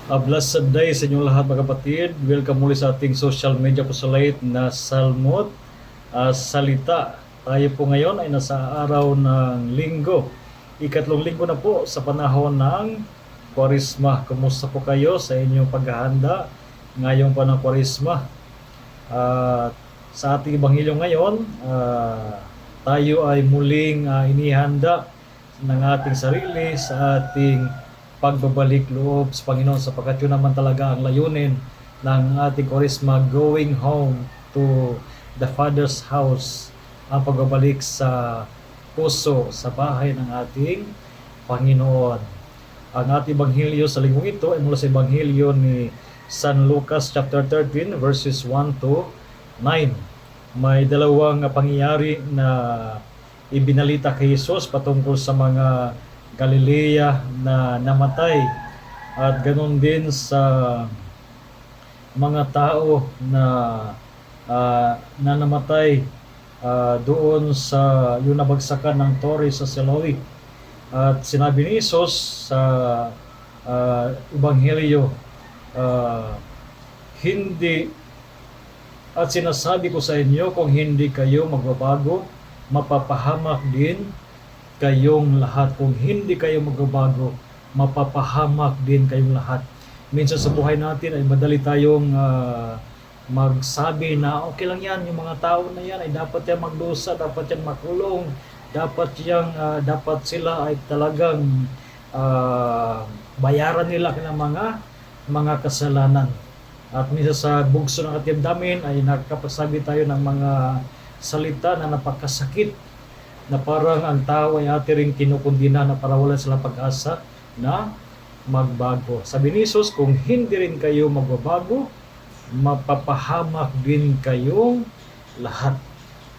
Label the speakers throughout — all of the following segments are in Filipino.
Speaker 1: Blessed day sa inyong lahat mga kapatid. Welcome muli sa ating social media pusulate na Salmot Salita. Tayo po ngayon ay nasa araw ng linggo. Ikatlong linggo na po sa panahon ng Kwaresma. Kumusta po kayo sa inyong paghahanda ngayong panahon ng Kwaresma? Sa ating ebanghelyo ngayon, tayo ay muling inihanda ng ating sarili sa ating pagbabalik loob sa Panginoon, sapagkat yun naman talaga ang layunin ng ating Kwaresma, going home to the Father's house, ang pagbabalik sa puso, sa bahay ng ating Panginoon. Ang ating ebanghelyo sa linggong ito ay mula sa ebanghelyo ni San Lucas chapter 13 verses 1 to 9. May dalawang pangyayari na ibinalita kay Jesus patungkol sa mga Galilea na namatay, at ganoon din sa mga tao na namatay doon sa yung nabagsakan ng Torre sa Siloe. At sinabi ni Jesus sa ebanghelyo, hindi, at sinasabi ko sa inyo, kung hindi kayo magbabago, mapapahamak din kayong lahat. Kung hindi kayo magbabago, mapapahamak din kayong lahat. Minsan sa buhay natin ay madali tayong magsabi na okay lang yan, yung mga tao na yan ay dapat yan magdusa, dapat yan makulong, dapat sila ay talagang bayaran nila ng mga kasalanan. At minsan sa bugso ng ating damdamin ay nakakapasabi tayo ng mga salita na napakasakit, na parang ang tao ay ati rin kinukundina na para wala silang pag-asa na magbago. Sabi ni Jesus, kung hindi rin kayo magbabago, mapapahamak din kayong lahat.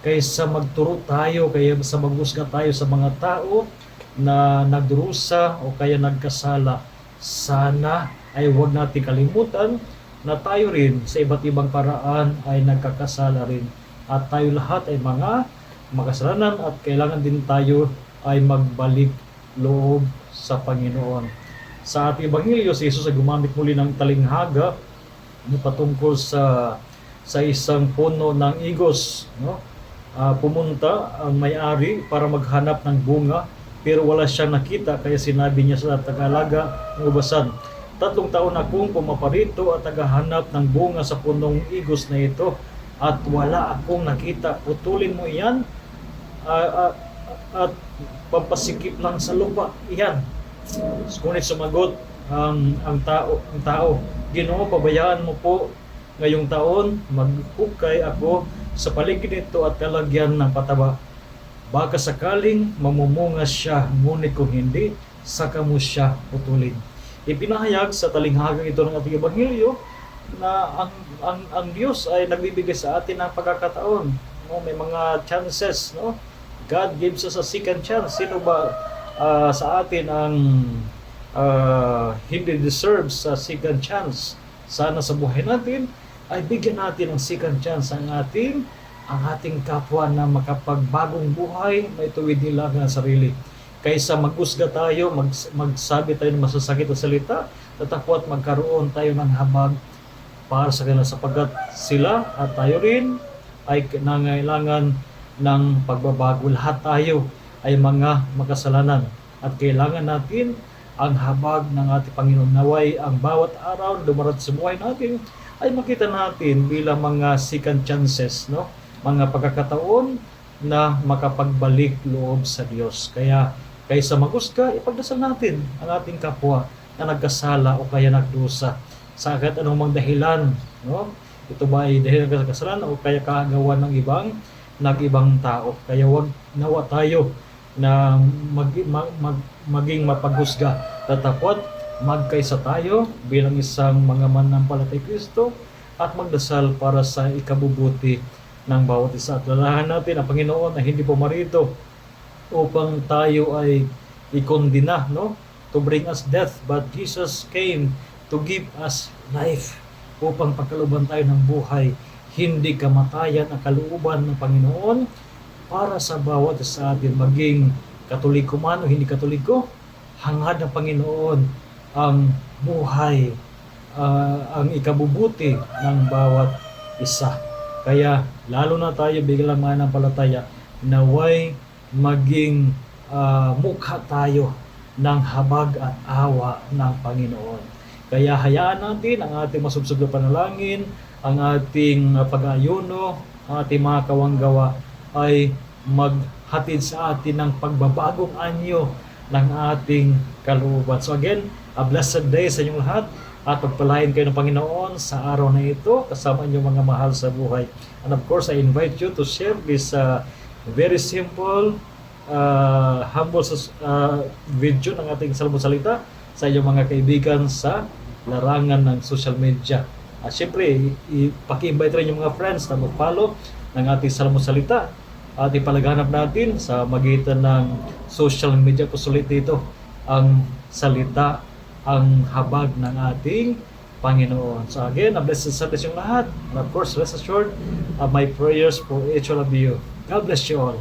Speaker 1: Kaysa magturo tayo, kaysa maghusga tayo sa mga tao na nagdurusa o kaya nagkasala, sana ay huwag natin kalimutan na tayo rin sa iba't ibang paraan ay nagkakasala rin. At tayo lahat ay mga makasalanan, at kailangan din tayo ay magbalik loob sa Panginoon. Sa ating ebanghelyo, si Jesus ay gumamit muli ng talinghaga patungkol sa isang puno ng igos, no? Pumunta ang may-ari para maghanap ng bunga, pero wala siyang nakita, kaya sinabi niya sa tagalaga ng ubasan, 3 taon akong pumaparito at tagahanap ng bunga sa punong igos na ito, at wala akong nakita. Putulin mo iyan at pampasikip lang sa lupa iyan. Ngunit sumagot ang tao, Ginoo, pabayaan mo po ngayong taon, maghukay ako sa paligid nito at kalagyan ng pataba. Baka sakaling mamumunga siya, ngunit kung hindi, saka mo siya putulin. Ipinahayag sa talinghagang ito ng ating ebanghelyo na ang Diyos ay nagbibigay sa atin ng pagkakataon. No, may mga chances, no? God gives us a second chance. Sino ba sa atin ang hindi deserves a second chance? Sana sa buhay natin ay bigyan natin ng second chance ang ating kapwa na makapagbagong buhay, may tuwid nila ng sarili. Kaysa mag-usga tayo, magsabi tayo ng masasakit na salita, tatapot magkaroon tayo ng habag para sa kanila, sapagkat sila at tayo rin ay nangailangan ng pagbabago. Lahat tayo ay mga makasalanan at kailangan natin ang habag ng ating Panginoon. Naway ang bawat araw na dumarating sa buhay natin ay makita natin bilang mga second chances, no? Mga pagkakataon na makapagbalik loob sa Diyos. Kaya kaysa magusga, ipagdasal natin ang ating kapwa na nagkasala o kaya nagdusa sa kahit anong dahilan, no? Ito ba ay dahil ng kasalanan o kaya kagawa ng ibang tao. Kaya wag nawa tayo na maging mapaghusga. Tatapot magkaisa tayo bilang isang mga mananampalatay Kristo at magdasal para sa ikabubuti ng bawat isa. At lalahan natin ang Panginoon na hindi pumarito upang tayo ay ikondina, no? To bring us death, but Jesus came to give us life, upang pagkalooban tayo ng buhay, hindi kamatayan, ang kalooban ng Panginoon para sa bawat sa atin, maging Katoliko man o hindi Katoliko. Hangad ng Panginoon ang buhay ang ikabubuti ng bawat isa. Kaya lalo na tayo biglang mananampalataya, naway maging mukha tayo ng habag at awa ng Panginoon. Kaya hayaan natin ang ating masubsob na panalangin, ang ating pag-ayuno, ang ating mga kawanggawa ay maghatid sa atin ng pagbabagong anyo ng ating kalooban. So again, a blessed day sa inyong lahat at pagpalain kayo ng Panginoon sa araw na ito kasama inyong mga mahal sa buhay. And of course, I invite you to share this very simple, humble video ng ating salmo-salita sa inyong mga kaibigan sa larangan ng social media. At syempre, ipaki-invite rin yung mga friends na mag-follow ng ating salmo-salita at ipalaganap natin sa magitan ng social media ulit dito ang salita, ang habag ng ating Panginoon. So again, a blessed Sunday yung lahat. And of course, rest assured, my prayers for each one of you. God bless you all.